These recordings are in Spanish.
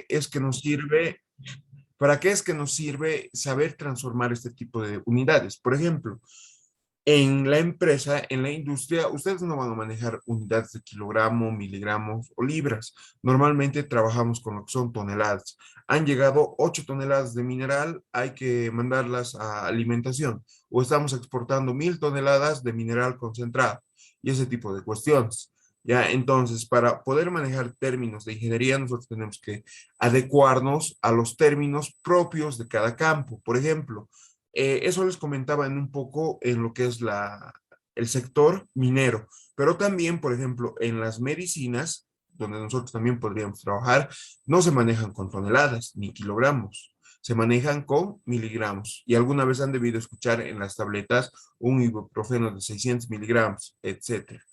es que nos sirve, para qué es que nos sirve saber transformar este tipo de unidades? Por ejemplo, en la empresa, en la industria, ustedes no van a manejar unidades de kilogramo, miligramos o libras. Normalmente trabajamos con lo que son toneladas. Han llegado 8 toneladas de mineral, hay que mandarlas a alimentación. O estamos exportando 1000 toneladas de mineral concentrado y ese tipo de cuestiones. Ya, entonces, para poder manejar términos de ingeniería, nosotros tenemos que adecuarnos a los términos propios de cada campo. Por ejemplo, eso les comentaba en un poco en lo que es el sector minero, pero también, por ejemplo, en las medicinas, donde nosotros también podríamos trabajar, no se manejan con toneladas ni kilogramos, se manejan con miligramos. Y alguna vez han debido escuchar en las tabletas un ibuprofeno de 600 miligramos, etcétera.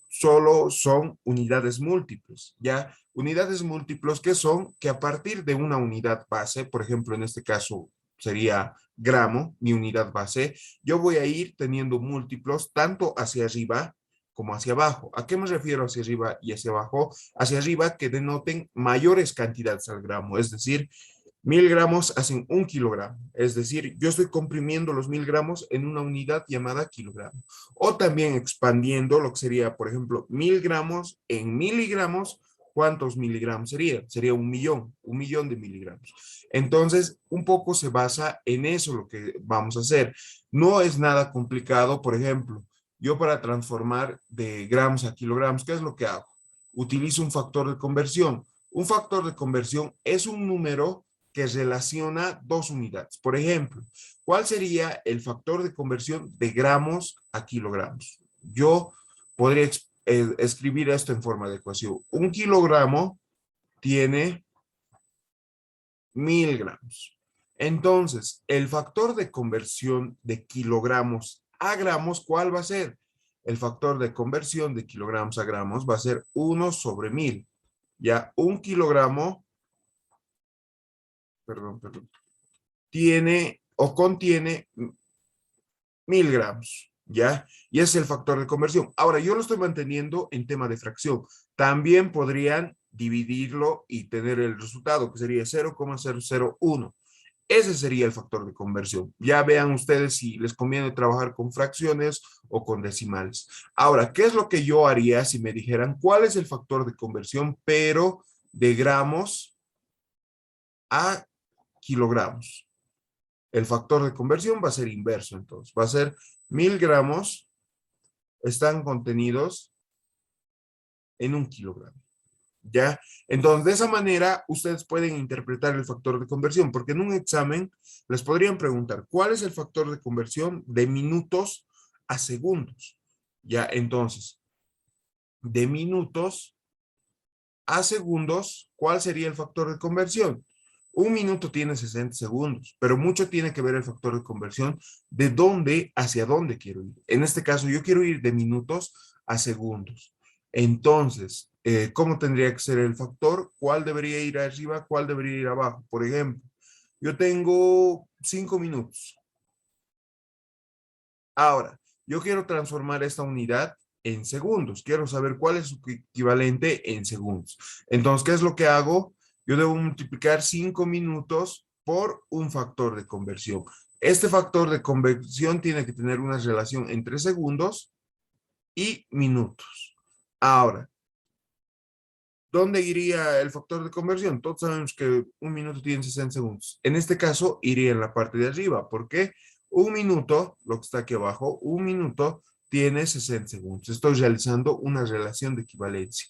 Solo son unidades múltiples, ¿ya? Unidades múltiples que son que a partir de una unidad base, por ejemplo, en este caso sería gramo, mi unidad base, yo voy a ir teniendo múltiplos tanto hacia arriba como hacia abajo. ¿A qué me refiero hacia arriba y hacia abajo? Hacia arriba que denoten mayores cantidades al gramo, es decir, 1000 gramos hacen 1 kilogramo, es decir, yo estoy comprimiendo los 1000 gramos en una unidad llamada kilogramo. O también expandiendo lo que sería, por ejemplo, 1000 gramos en miligramos, ¿cuántos miligramos sería? Sería 1 millón de miligramos. Entonces, un poco se basa en eso lo que vamos a hacer. No es nada complicado, por ejemplo, yo para transformar de gramos a kilogramos, ¿qué es lo que hago? Utilizo un factor de conversión. Un factor de conversión es un número que relaciona dos unidades. Por ejemplo, ¿cuál sería el factor de conversión de gramos a kilogramos? Yo podría escribir esto en forma de ecuación. 1 kilogramo tiene 1000 gramos. Entonces, el factor de conversión de kilogramos a gramos, ¿cuál va a ser? El factor de conversión de kilogramos a gramos va a ser 1/1000. Ya, 1 kilogramo, perdón, tiene o contiene 1000 gramos, ¿ya? Y ese es el factor de conversión. Ahora, yo lo estoy manteniendo en tema de fracción. También podrían dividirlo y tener el resultado, que sería 0,001. Ese sería el factor de conversión. Ya vean ustedes si les conviene trabajar con fracciones o con decimales. Ahora, ¿qué es lo que yo haría si me dijeran cuál es el factor de conversión, pero de gramos a kilogramos? El factor de conversión va a ser inverso, entonces. Va a ser 1000 gramos están contenidos en 1 kilogramo. ¿Ya? Entonces, de esa manera, ustedes pueden interpretar el factor de conversión, porque en un examen les podrían preguntar, ¿cuál es el factor de conversión de minutos a segundos? ¿Ya? Entonces, de minutos a segundos, ¿cuál sería el factor de conversión? Un minuto tiene 60 segundos, pero mucho tiene que ver el factor de conversión de dónde hacia dónde quiero ir. En este caso, yo quiero ir de minutos a segundos. Entonces, ¿cómo tendría que ser el factor? ¿Cuál debería ir arriba? ¿Cuál debería ir abajo? Por ejemplo, yo tengo 5 minutos. Ahora, yo quiero transformar esta unidad en segundos. Quiero saber cuál es su equivalente en segundos. Entonces, ¿qué es lo que hago? Yo debo multiplicar 5 minutos por un factor de conversión. Este factor de conversión tiene que tener una relación entre segundos y minutos. Ahora, ¿dónde iría el factor de conversión? Todos sabemos que un minuto tiene 60 segundos. En este caso, iría en la parte de arriba. ¿Por qué? Un minuto, lo que está aquí abajo, un minuto tiene 60 segundos. Estoy realizando una relación de equivalencia.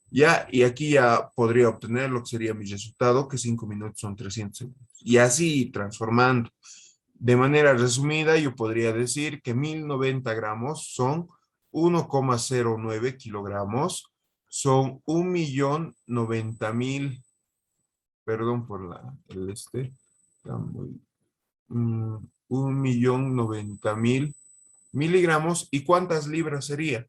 Ya, y aquí ya podría obtener lo que sería mi resultado, que 5 minutos son 300 segundos. Y así transformando. De manera resumida, yo podría decir que 1090 gramos son 1,09 kilogramos, son 1.090.000, perdón por está muy, 1.090.000 miligramos. ¿Y cuántas libras sería?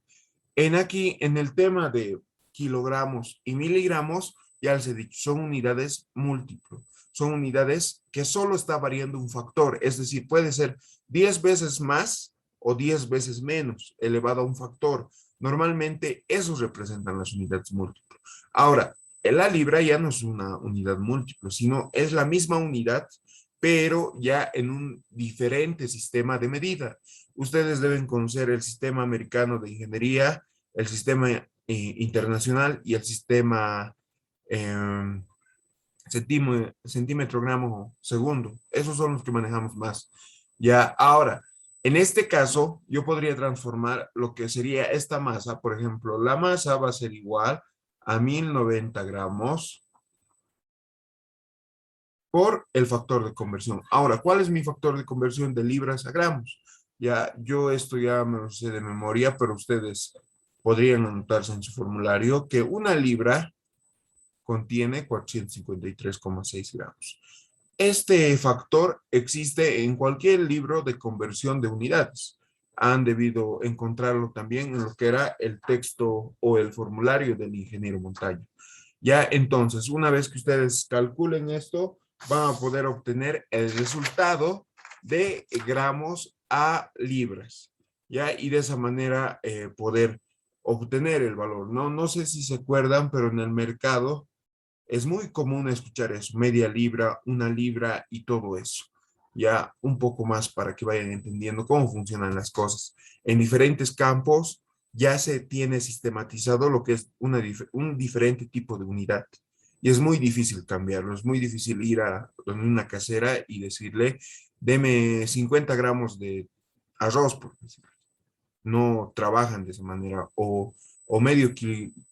En el tema de kilogramos y miligramos, ya les he dicho, son unidades múltiples. Son unidades que solo está variando un factor, es decir, puede ser 10 veces más o 10 veces menos elevado a un factor. Normalmente esos representan las unidades múltiples. Ahora, La libra ya no es una unidad múltiple, sino es la misma unidad, pero ya en un diferente sistema de medida. Ustedes deben conocer el sistema americano de ingeniería, el sistema internacional y el sistema eh, centímetro gramo segundo. Esos son los que manejamos más. Ya, ahora, en este caso, yo podría transformar lo que sería esta masa. Por ejemplo, la masa va a ser igual a 1090 gramos por el factor de conversión. Ahora, ¿cuál es mi factor de conversión de libras a gramos? Ya, yo esto ya me lo sé de memoria, pero ustedes podrían anotarse en su formulario que una libra contiene 453,6 gramos. Este factor existe en cualquier libro de conversión de unidades. Han debido encontrarlo también en lo que era el texto o el formulario del ingeniero Montaño. Ya entonces, una vez que ustedes calculen esto, van a poder obtener el resultado de gramos a libras. Ya, y de esa manera poder obtener el valor. No sé si se acuerdan, pero en el mercado es muy común escuchar eso, media libra, una libra y todo eso. Ya un poco más para que vayan entendiendo cómo funcionan las cosas. En diferentes campos ya se tiene sistematizado lo que es un diferente tipo de unidad. Y es muy difícil cambiarlo, es muy difícil ir a una casera y decirle, deme 50 gramos de arroz, por decir. No trabajan de esa manera, o medio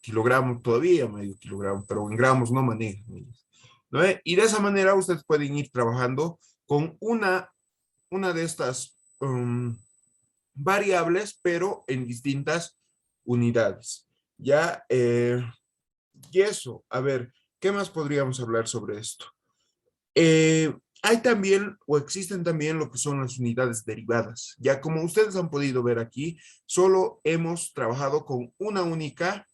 kilogramo, todavía medio kilogramo, pero en gramos no manejan ellos, ¿no? Y de esa manera ustedes pueden ir trabajando con una de estas variables, pero en distintas unidades. Ya, y eso, a ver, ¿qué más podríamos hablar sobre esto? Hay también o existen también lo que son las unidades derivadas. Ya como ustedes han podido ver aquí, solo hemos trabajado con una única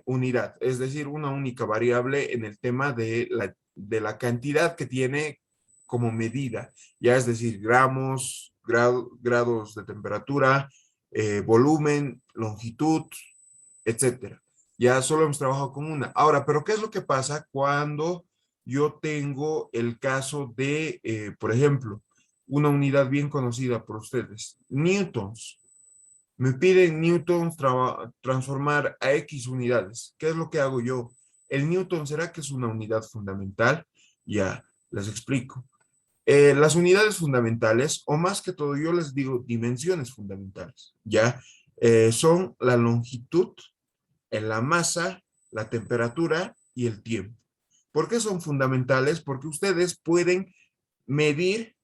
unidad, es decir, una única variable en el tema de la cantidad que tiene como medida, ya es decir, gramos, grados de temperatura, volumen, longitud, etcétera. Ya solo hemos trabajado con una. Ahora, pero ¿qué es lo que pasa cuando yo tengo el caso de, por ejemplo, una unidad bien conocida por ustedes, newtons? Me piden newtons transformar a X unidades. ¿Qué es lo que hago yo? ¿El newton será que es una unidad fundamental? Ya, les explico. Las unidades fundamentales, o más que todo, yo les digo dimensiones fundamentales, ¿ya? Son la longitud, en la masa, la temperatura y el tiempo. ¿Por qué son fundamentales? Porque ustedes pueden medir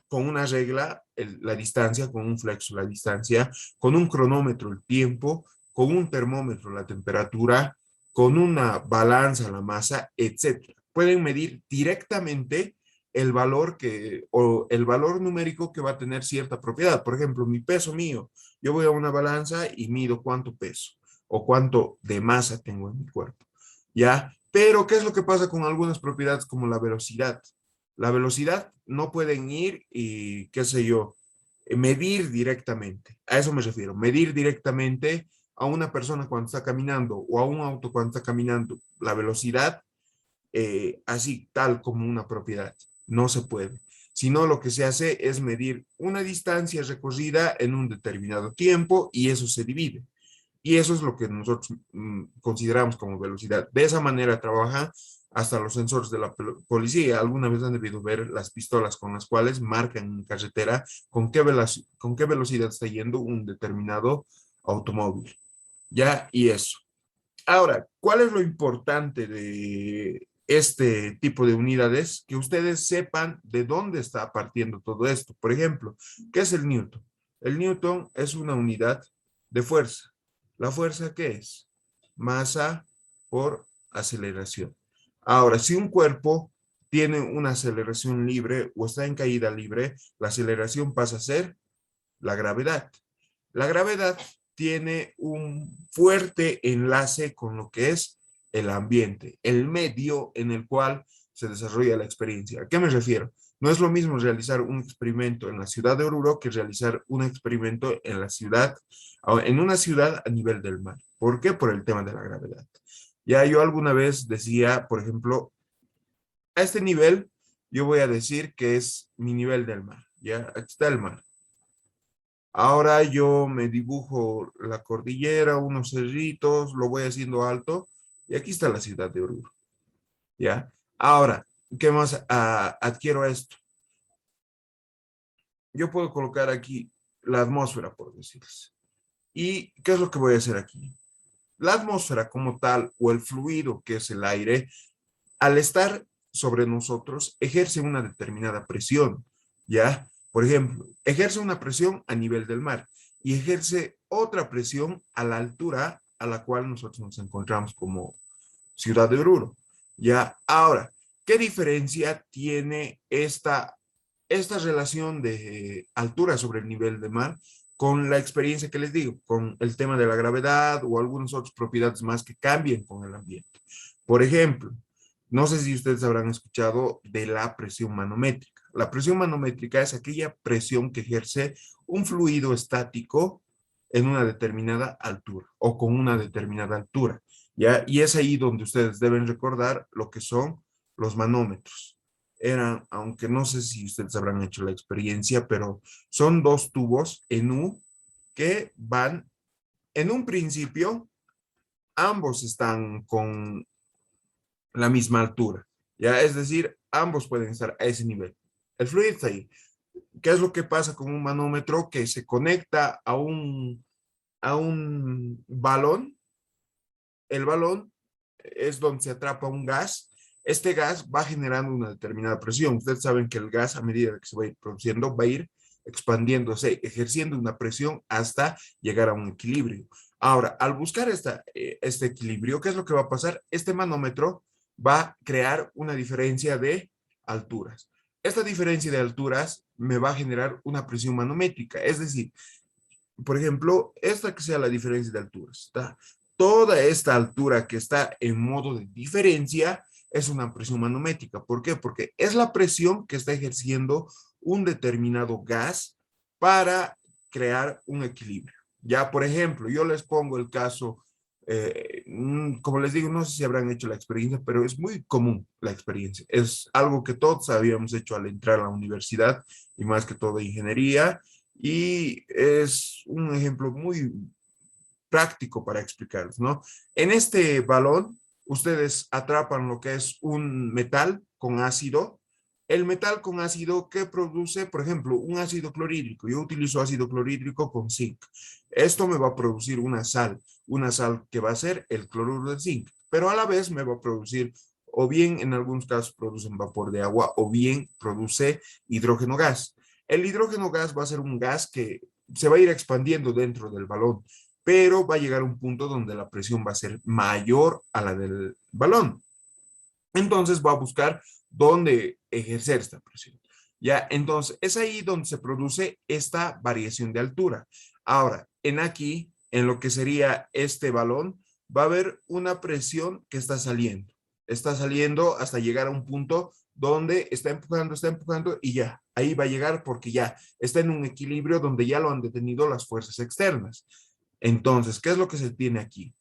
con una regla la distancia, con un flexo la distancia, con un cronómetro el tiempo, con un termómetro la temperatura, con una balanza la masa, etcétera. Pueden medir directamente el valor o el valor numérico que va a tener cierta propiedad. Por ejemplo, mi peso mío, yo voy a una balanza y mido cuánto peso o cuánto de masa tengo en mi cuerpo, ¿ya? Pero, ¿qué es lo que pasa con algunas propiedades como la velocidad? La velocidad no pueden ir y, qué sé yo, medir directamente. A eso me refiero, medir directamente a una persona cuando está caminando o a un auto cuando está caminando. La velocidad, así, tal como una propiedad. No se puede. Sino lo que se hace es medir una distancia recorrida en un determinado tiempo y eso se divide. Y eso es lo que nosotros consideramos como velocidad. De esa manera trabaja hasta los sensores de la policía. Alguna vez han debido ver las pistolas con las cuales marcan en carretera con qué velocidad está yendo un determinado automóvil. ¿Ya? Y eso. Ahora, ¿cuál es lo importante de este tipo de unidades? Que ustedes sepan de dónde está partiendo todo esto. Por ejemplo, ¿qué es el newton? El newton es una unidad de fuerza. ¿La fuerza qué es? Masa por aceleración. Ahora, si un cuerpo tiene una aceleración libre o está en caída libre, la aceleración pasa a ser la gravedad. La gravedad tiene un fuerte enlace con lo que es el ambiente, el medio en el cual se desarrolla la experiencia. ¿A qué me refiero? No es lo mismo realizar un experimento en la ciudad de Oruro que realizar un experimento en una ciudad a nivel del mar. ¿Por qué? Por el tema de la gravedad. Ya yo alguna vez decía, por ejemplo, a este nivel, yo voy a decir que es mi nivel del mar. Ya, aquí está el mar. Ahora yo me dibujo la cordillera, unos cerritos, lo voy haciendo alto y aquí está la ciudad de Oruro. ¿Ya? Ahora, ¿qué más adquiero esto? Yo puedo colocar aquí la atmósfera, por decirles. ¿Y qué es lo que voy a hacer aquí? La atmósfera como tal o el fluido que es el aire, al estar sobre nosotros, ejerce una determinada presión, ¿ya? Por ejemplo, ejerce una presión a nivel del mar y ejerce otra presión a la altura a la cual nosotros nos encontramos como ciudad de Oruro, ¿ya? Ahora, ¿qué diferencia tiene esta relación de altura sobre el nivel de mar con la experiencia que les digo, con el tema de la gravedad o algunas otras propiedades más que cambien con el ambiente? Por ejemplo, no sé si ustedes habrán escuchado de la presión manométrica. La presión manométrica es aquella presión que ejerce un fluido estático en una determinada altura o con una determinada altura, ¿ya? Y es ahí donde ustedes deben recordar lo que son los manómetros. Eran, aunque no sé si ustedes habrán hecho la experiencia, pero son dos tubos en U que van, en un principio, ambos están con la misma altura, ¿ya? Es decir, ambos pueden estar a ese nivel. El fluido está ahí. ¿Qué es lo que pasa con un manómetro que se conecta a un balón? El balón es donde se atrapa un gas. Este gas va generando una determinada presión. Ustedes saben que el gas, a medida que se va a ir produciendo, va a ir expandiéndose, ejerciendo una presión hasta llegar a un equilibrio. Ahora, al buscar este equilibrio, ¿qué es lo que va a pasar? Este manómetro va a crear una diferencia de alturas. Esta diferencia de alturas me va a generar una presión manométrica, es decir, por ejemplo, esta que sea la diferencia de alturas. ¿Está? Toda esta altura que está en modo de diferencia es una presión manométrica. ¿Por qué? Porque es la presión que está ejerciendo un determinado gas para crear un equilibrio. Ya, por ejemplo, yo les pongo el caso, como les digo, no sé si habrán hecho la experiencia, pero es muy común la experiencia. Es algo que todos habíamos hecho al entrar a la universidad y más que todo ingeniería, y es un ejemplo muy práctico para explicarles, ¿no? En este balón, ustedes atrapan lo que es un metal con ácido. El metal con ácido que produce, por ejemplo, un ácido clorhídrico. Yo utilizo ácido clorhídrico con zinc. Esto me va a producir una sal que va a ser el cloruro de zinc, pero a la vez me va a producir, o bien en algunos casos producen vapor de agua, o bien produce hidrógeno gas. El hidrógeno gas va a ser un gas que se va a ir expandiendo dentro del balón, pero va a llegar a un punto donde la presión va a ser mayor a la del balón. Entonces va a buscar dónde ejercer esta presión. Ya, entonces es ahí donde se produce esta variación de altura. Ahora, en lo que sería este balón, va a haber una presión que está saliendo hasta llegar a un punto donde está empujando y ya, ahí va a llegar porque ya está en un equilibrio donde ya lo han detenido las fuerzas externas. Entonces, ¿qué es lo que se tiene aquí?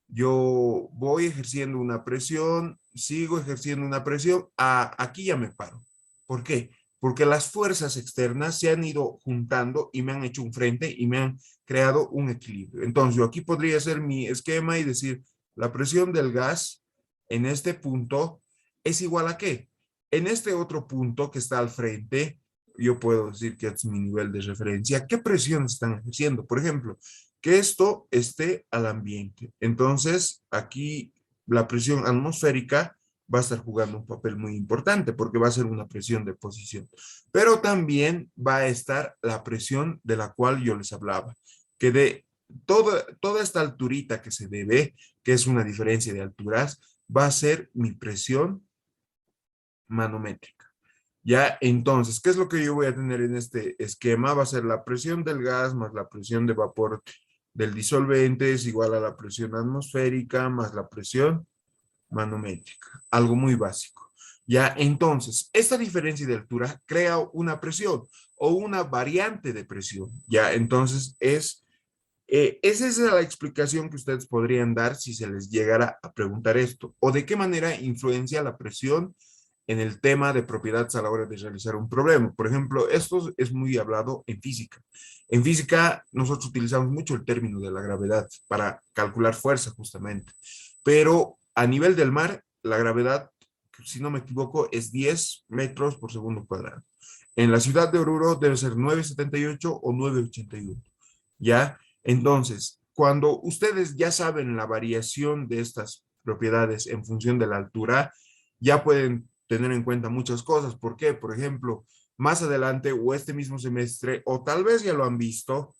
Yo voy ejerciendo una presión, sigo ejerciendo una presión, aquí ya me paro. ¿Por qué? Porque las fuerzas externas se han ido juntando y me han hecho un frente y me han creado un equilibrio. Entonces, yo aquí podría hacer mi esquema y decir, la presión del gas en este punto es igual a qué. En este otro punto que está al frente, yo puedo decir que es mi nivel de referencia. ¿Qué presión están ejerciendo? Por ejemplo, que esto esté al ambiente. Entonces, aquí la presión atmosférica va a estar jugando un papel muy importante porque va a ser una presión de posición. Pero también va a estar la presión de la cual yo les hablaba, que de toda esta alturita que se debe, que es una diferencia de alturas, va a ser mi presión manométrica. Ya, entonces, ¿qué es lo que yo voy a tener en este esquema? Va a ser la presión del gas más la presión de vapor del disolvente es igual a la presión atmosférica más la presión manométrica. Algo muy básico. Ya, entonces, esta diferencia de altura crea una presión o una variante de presión. Ya, entonces es Esa es la explicación que ustedes podrían dar si se les llegara a preguntar esto. ¿O de qué manera influencia la presión en el tema de propiedades a la hora de realizar un problema? Por ejemplo, esto es muy hablado en física. En física nosotros utilizamos mucho el término de la gravedad para calcular fuerza justamente. Pero a nivel del mar, la gravedad, si no me equivoco, es 10 metros por segundo cuadrado. En la ciudad de Oruro debe ser 9,78 o 9,81. ¿Ya? Entonces, cuando ustedes ya saben la variación de estas propiedades en función de la altura, ya pueden tener en cuenta muchas cosas. ¿Por qué? Por ejemplo, más adelante o este mismo semestre, o tal vez ya lo han visto,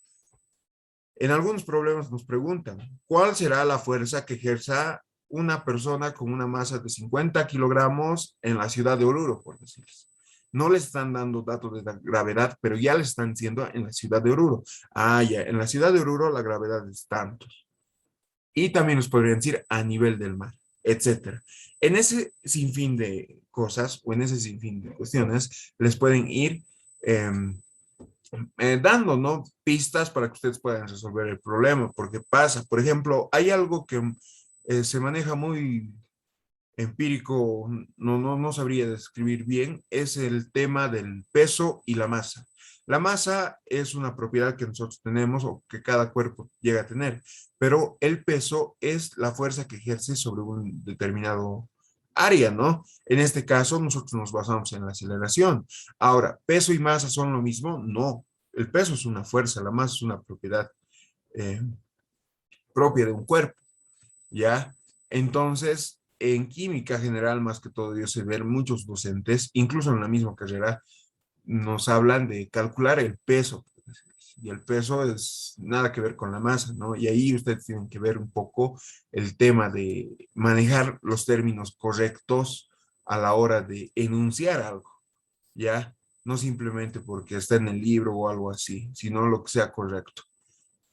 en algunos problemas nos preguntan, ¿cuál será la fuerza que ejerza una persona con una masa de 50 kilogramos en la ciudad de Oruro, por decirles? No les están dando datos de la gravedad, pero ya les están diciendo en la ciudad de Oruro. Ah, ya, en la ciudad de Oruro la gravedad es tanto. Y también nos podrían decir a nivel del mar, etcétera. En ese sinfín de cosas o en ese sinfín de cuestiones les pueden ir eh, dando, ¿no? Pistas para que ustedes puedan resolver el problema, porque pasa, por ejemplo, hay algo que se maneja muy empírico, no sabría describir bien, es el tema del peso y la masa. La masa es una propiedad que nosotros tenemos o que cada cuerpo llega a tener, pero el peso es la fuerza que ejerce sobre un determinado área, ¿no? En este caso, nosotros nos basamos en la aceleración. Ahora, ¿peso y masa son lo mismo? No. El peso es una fuerza, la masa es una propiedad eh, propia de un cuerpo. ¿Ya? Entonces, en química general, más que todo, yo sé ver muchos docentes, incluso en la misma carrera, nos hablan de calcular el peso. Y el peso es nada que ver con la masa, ¿no? Y ahí ustedes tienen que ver un poco el tema de manejar los términos correctos a la hora de enunciar algo, ¿ya? No simplemente porque está en el libro o algo así, sino lo que sea correcto.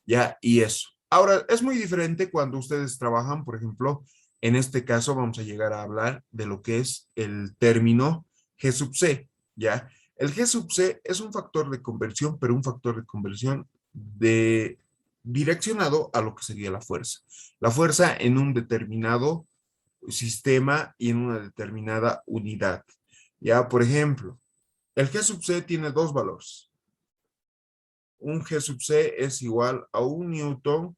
¿Ya? Y eso. Ahora, es muy diferente cuando ustedes trabajan, por ejemplo, en este caso vamos a llegar a hablar de lo que es el término G sub C, ¿ya? El G sub C es un factor de conversión, pero un factor de conversión de direccionado a lo que sería la fuerza. La fuerza en un determinado sistema y en una determinada unidad. Ya, por ejemplo, el G sub C tiene dos valores. Un G sub C es igual a un newton,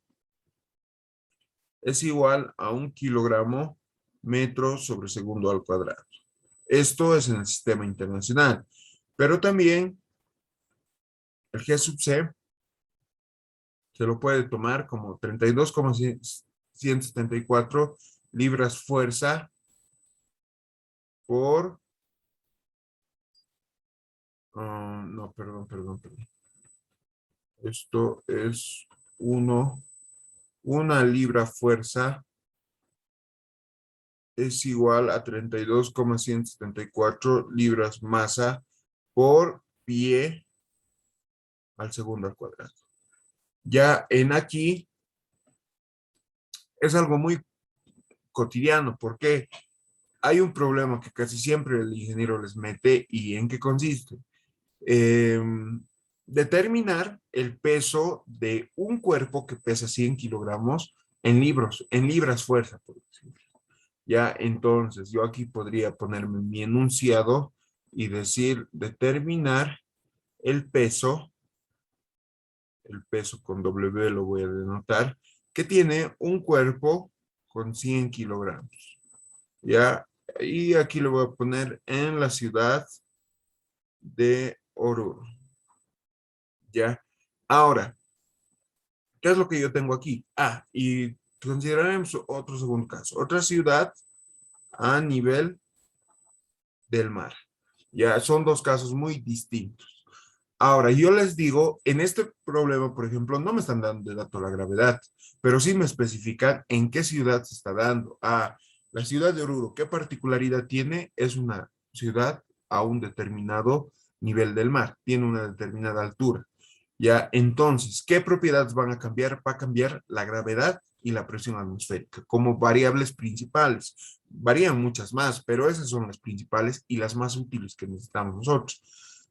es igual a un kilogramo metro sobre segundo al cuadrado. Esto es en el sistema internacional, pero también el G sub C se lo puede tomar como 32,174 libras fuerza por, no, perdón. Esto es una libra fuerza es igual a 32,174 libras masa por pie al segundo al cuadrado. Ya en aquí es algo muy cotidiano porque hay un problema que casi siempre el ingeniero les mete y en qué consiste. Eh, Determinar el peso de un cuerpo que pesa 100 kilogramos en libras fuerza, por decirlo. Ya, entonces yo aquí podría ponerme mi enunciado y decir determinar el peso con W lo voy a denotar, que tiene un cuerpo con 100 kilogramos. Ya, y aquí lo voy a poner en la ciudad de Oruro. Ya, ahora, ¿qué es lo que yo tengo aquí? Ah, y consideraremos otro segundo caso. Otra ciudad a nivel del mar. Ya, son dos casos muy distintos. Ahora, yo les digo, en este problema, por ejemplo, no me están dando de dato la gravedad, pero sí me especifican en qué ciudad se está dando. Ah, la ciudad de Oruro, ¿qué particularidad tiene? Es una ciudad a un determinado nivel del mar, tiene una determinada altura. Ya, entonces, ¿qué propiedades van a cambiar? Va a cambiar la gravedad y la presión atmosférica como variables principales. Varían muchas más, pero esas son las principales y las más útiles que necesitamos nosotros.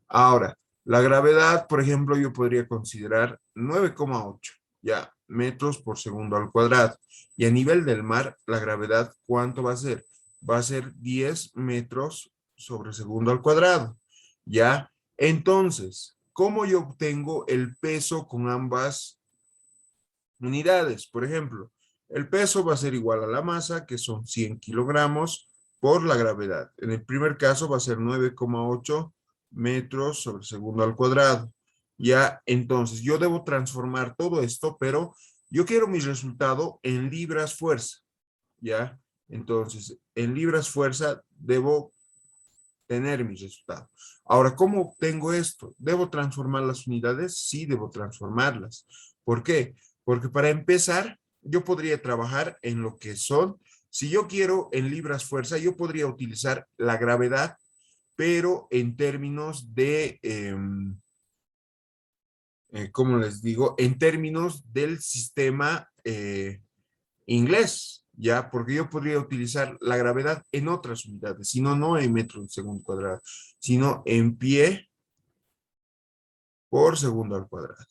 Ahora, la gravedad, por ejemplo, yo podría considerar 9,8. ya, metros por segundo al cuadrado. Y a nivel del mar, la gravedad, ¿cuánto va a ser? Va a ser 10 metros sobre segundo al cuadrado, ya. Entonces, ¿cómo yo obtengo el peso con ambas unidades? Por ejemplo, el peso va a ser igual a la masa, que son 100 kilogramos, por la gravedad. En el primer caso va a ser 9,8 metros sobre segundo al cuadrado. Ya, entonces yo debo transformar todo esto, pero yo quiero mi resultado en libras fuerza. Ya, entonces en libras fuerza debo tener mi resultado. Ahora, ¿cómo obtengo esto? ¿Debo transformar las unidades? Sí, debo transformarlas. ¿Por qué? Porque para empezar, yo podría trabajar en lo que son, si yo quiero en libras fuerza, yo podría utilizar la gravedad, pero en términos de, ¿cómo les digo? En términos del sistema inglés, ¿ya? Porque yo podría utilizar la gravedad en otras unidades, sino no en metros en segundo cuadrado, sino en pie por segundo al cuadrado.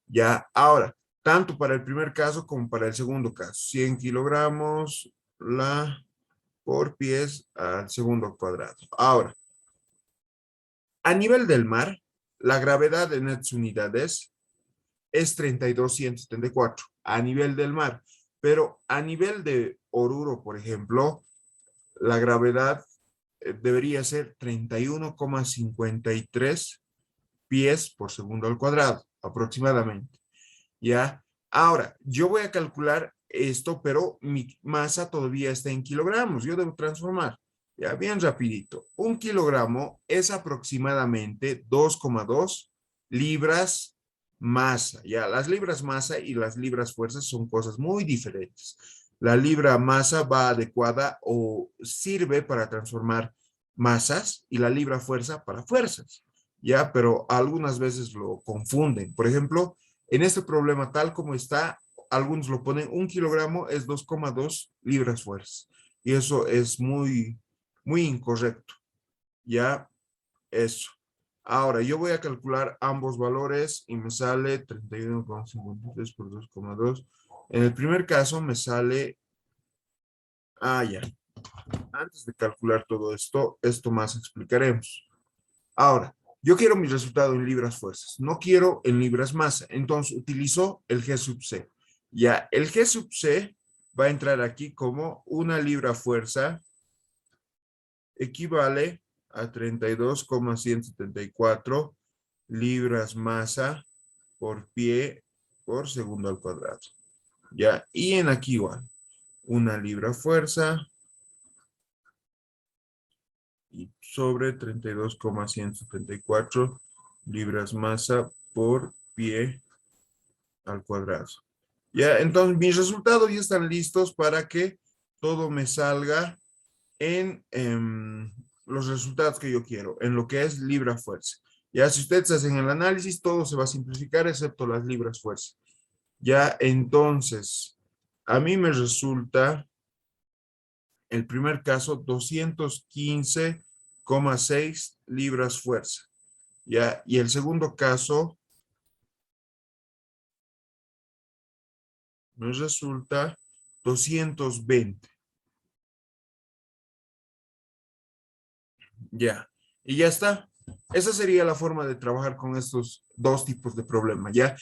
Ya, ahora, tanto para el primer caso como para el segundo caso, 100 kilogramos la por pies al segundo al cuadrado. Ahora, a nivel del mar, la gravedad en estas unidades es 32,174 a nivel del mar, pero a nivel de Oruro, por ejemplo, la gravedad debería ser 31,53 pies por segundo al cuadrado, aproximadamente. ¿Ya? Ahora, yo voy a calcular esto, pero mi masa todavía está en kilogramos. Yo debo transformar. Ya, bien rapidito. Un kilogramo es aproximadamente 2,2 libras masa. Ya, las libras masa y las libras fuerzas son cosas muy diferentes. La libra masa va adecuada o sirve para transformar masas y la libra fuerza para fuerzas. Ya, pero algunas veces lo confunden. Por ejemplo, en este problema, tal como está, algunos lo ponen, un kilogramo es 2,2 libras fuerza. Y eso es muy, muy incorrecto. Ya, eso. Ahora, yo voy a calcular ambos valores y me sale 31,53 por 2,2. En el primer caso me sale, ya. Antes de calcular todo esto, esto más explicaremos. Ahora, yo quiero mi resultado en libras fuerzas, no quiero en libras masa, entonces utilizo el G sub C. Ya, el G sub C va a entrar aquí como una libra fuerza equivale a 32,174 libras masa por pie por segundo al cuadrado. Ya, y en aquí igual, una libra fuerza y sobre 32,174 libras masa por pie al cuadrado. Ya, entonces mis resultados ya están listos para que todo me salga en los resultados que yo quiero, en lo que es libra fuerza. Ya, si ustedes hacen el análisis, todo se va a simplificar excepto las libras fuerza. Ya, entonces, a mí me resulta el primer caso 215,6 libras fuerza. Ya, y el segundo caso me resulta 220. Ya, y ya está. Esa sería la forma de trabajar con estos dos tipos de problemas, ¿ya?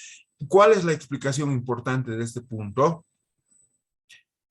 ¿Cuál es la explicación importante de este punto?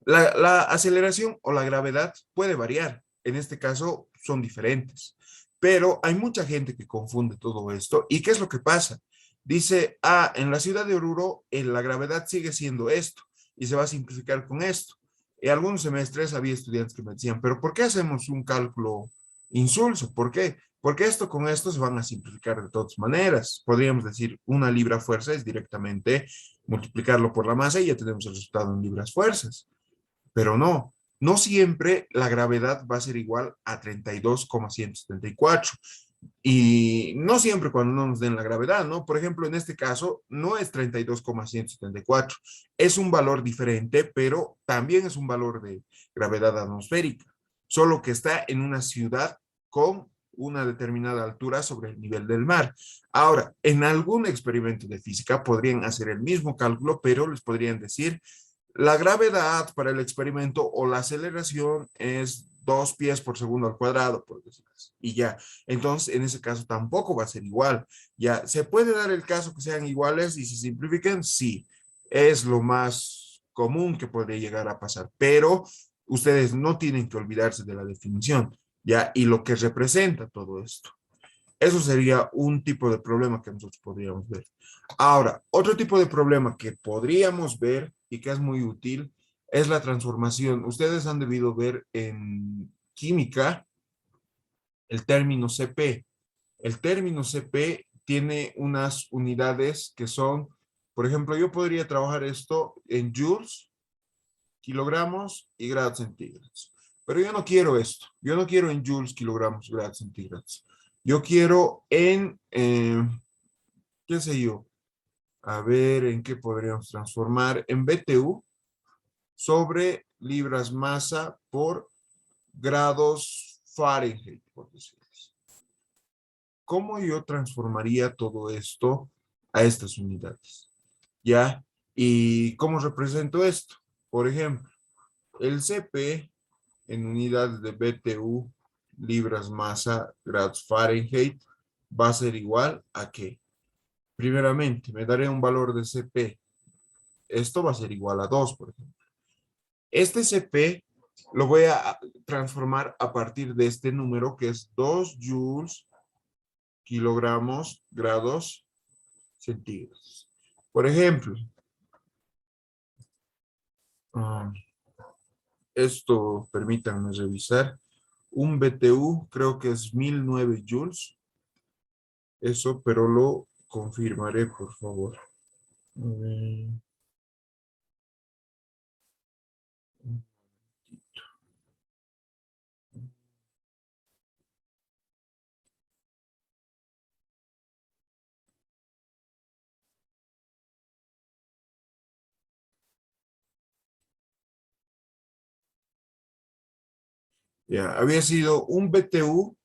La aceleración o la gravedad puede variar. En este caso son diferentes. Pero hay mucha gente que confunde todo esto. ¿Y qué es lo que pasa? Dice, en la ciudad de Oruro la gravedad sigue siendo esto y se va a simplificar con esto. En algunos semestres había estudiantes que me decían, pero ¿por qué hacemos un cálculo insulso? ¿Por qué? Porque esto con esto se van a simplificar de todas maneras. Podríamos decir, una libra fuerza es directamente multiplicarlo por la masa y ya tenemos el resultado en libras fuerzas. Pero no, no siempre la gravedad va a ser igual a 32,174. Y no siempre cuando no nos den la gravedad, ¿no? Por ejemplo, en este caso, no es 32,174. Es un valor diferente, pero también es un valor de gravedad atmosférica, solo que está en una ciudad con una determinada altura sobre el nivel del mar. Ahora, en algún experimento de física podrían hacer el mismo cálculo, pero les podrían decir, la gravedad para el experimento o la aceleración es 2 pies por segundo al cuadrado, por decirlo así, y ya. Entonces, en ese caso tampoco va a ser igual. Ya, se puede dar el caso que sean iguales y se simplifiquen, sí, es lo más común que podría llegar a pasar, pero ustedes no tienen que olvidarse de la definición, ya, y lo que representa todo esto. Eso sería un tipo de problema que nosotros podríamos ver. Ahora, otro tipo de problema que podríamos ver y que es muy útil es la transformación. Ustedes han debido ver en química el término CP. El término CP tiene unas unidades que son, por ejemplo, yo podría trabajar esto en joules, kilogramos y grados centígrados. Pero yo no quiero esto. Yo no quiero en joules, kilogramos, grados centígrados. Yo quiero en, qué sé yo, a ver en qué podríamos transformar, en BTU sobre libras masa por grados Fahrenheit, por decirlo así. ¿Cómo yo transformaría todo esto a estas unidades? ¿Ya? ¿Y cómo represento esto? Por ejemplo, el CP en unidades de BTU, libras masa, grados Fahrenheit, va a ser igual a ¿qué? Primeramente, me daré un valor de CP. Esto va a ser igual a 2, por ejemplo. Este CP lo voy a transformar a partir de este número que es 2 joules, kilogramos, grados centígrados. Por ejemplo, um, esto, permítanme revisar, un BTU creo que es 1009 joules. Eso, pero lo confirmaré, por favor. Ya, había sido un BTU,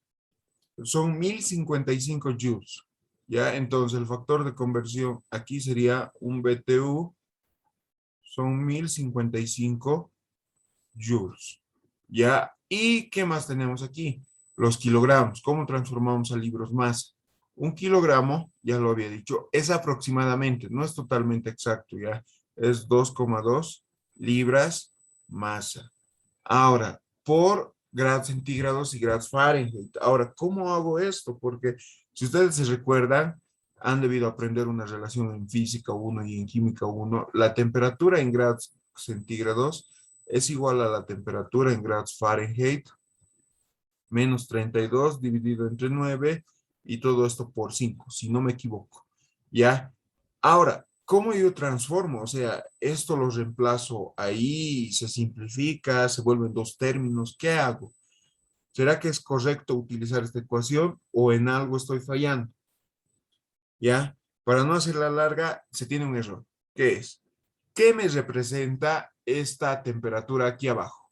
son 1055 joules. Ya, entonces el factor de conversión aquí sería un BTU, son 1055 joules. Ya, ¿y qué más tenemos aquí? Los kilogramos. ¿Cómo transformamos a libras masa? Un kilogramo, ya lo había dicho, es aproximadamente, no es totalmente exacto, ya, es 2,2 libras masa. Ahora, por grados centígrados y grados Fahrenheit. Ahora, ¿cómo hago esto? Porque si ustedes se recuerdan, han debido aprender una relación en física 1 y en química 1. La temperatura en grados centígrados es igual a la temperatura en grados Fahrenheit menos 32 dividido entre 9 y todo esto por 5, si no me equivoco. ¿Ya? Ahora, ¿cómo yo transformo? O sea, esto lo reemplazo ahí, se simplifica, se vuelven dos términos. ¿Qué hago? ¿Será que es correcto utilizar esta ecuación o en algo estoy fallando? ¿Ya? Para no hacerla larga, se tiene un error. ¿Qué es? ¿Qué me representa esta temperatura aquí abajo?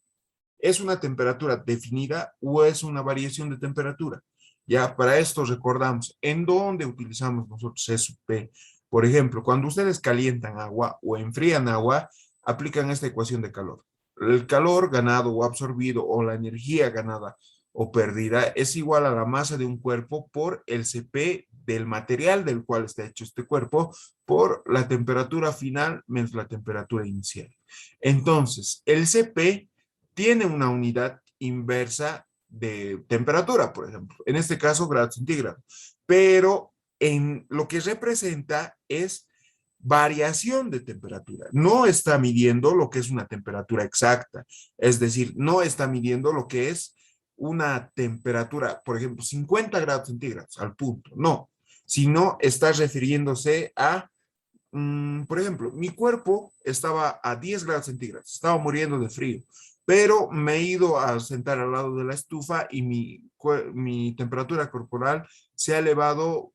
¿Es una temperatura definida o es una variación de temperatura? Ya, para esto recordamos, ¿en dónde utilizamos nosotros SP? Por ejemplo, cuando ustedes calientan agua o enfrían agua, aplican esta ecuación de calor. El calor ganado o absorbido o la energía ganada o perdida es igual a la masa de un cuerpo por el CP del material del cual está hecho este cuerpo por la temperatura final menos la temperatura inicial. Entonces, el CP tiene una unidad inversa de temperatura, por ejemplo, en este caso grados centígrados, pero en lo que representa es variación de temperatura. No está midiendo lo que es una temperatura exacta, es decir, no está midiendo lo que es una temperatura, por ejemplo, 50 grados centígrados al punto, no, sino está refiriéndose a por ejemplo, mi cuerpo estaba a 10 grados centígrados, estaba muriendo de frío, pero me he ido a sentar al lado de la estufa y mi temperatura corporal se ha elevado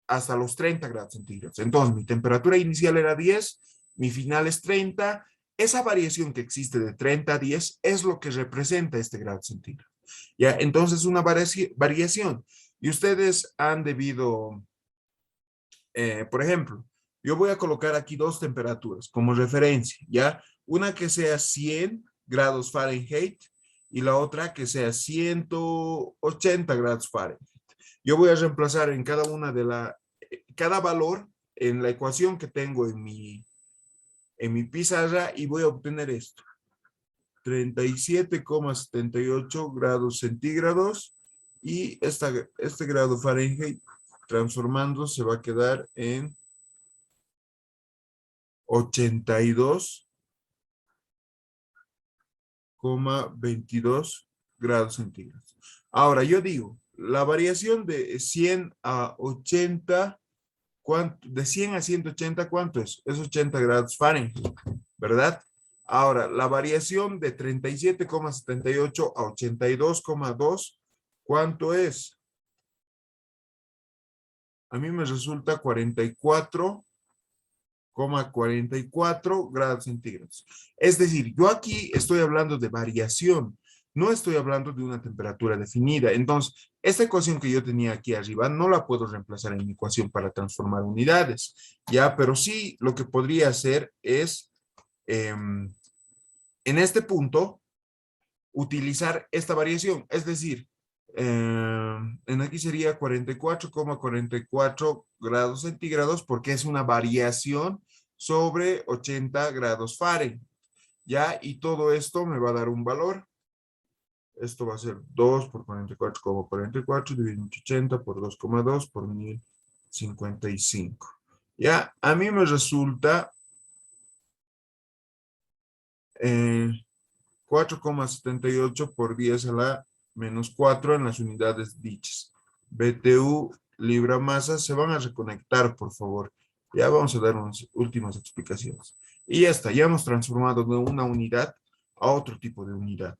hasta los 30 grados centígrados. Entonces, mi temperatura inicial era 10, mi final es 30. Esa variación que existe de 30 a 10 es lo que representa este grado centígrado. ¿Ya? Entonces, una variación. Y ustedes han debido, por ejemplo, yo voy a colocar aquí dos temperaturas como referencia, ¿ya? Una que sea 100 grados Fahrenheit y la otra que sea 180 grados Fahrenheit. Yo voy a reemplazar en cada una de cada valor en la ecuación que tengo en mi pizarra y voy a obtener esto. 37,78 grados centígrados y este grado Fahrenheit transformando se va a quedar en 82,22 grados centígrados. Ahora, yo digo, la variación de 100 a 80, de 100 a 180, ¿cuánto es? Es 80 grados Fahrenheit, ¿verdad? Ahora, la variación de 37,78 a 82,2, ¿cuánto es? A mí me resulta 44,44 grados centígrados. Es decir, yo aquí estoy hablando de variación, no estoy hablando de una temperatura definida. Entonces, esta ecuación que yo tenía aquí arriba no la puedo reemplazar en mi ecuación para transformar unidades, ¿ya? Pero sí, lo que podría hacer es, en este punto, utilizar esta variación. Es decir, en aquí sería 44,44 grados centígrados porque es una variación sobre 80 grados Fahrenheit. ¿Ya? Y todo esto me va a dar un valor. Esto va a ser 2 por 44,44 dividido entre 80 por 2,2 por 1055. ¿Ya? A mí me resulta 4,78 por 10 a la menos 4 en las unidades dichas. BTU, libra masa, se van a reconectar, por favor. Ya vamos a dar unas últimas explicaciones. Y ya está, ya hemos transformado de una unidad a otro tipo de unidad.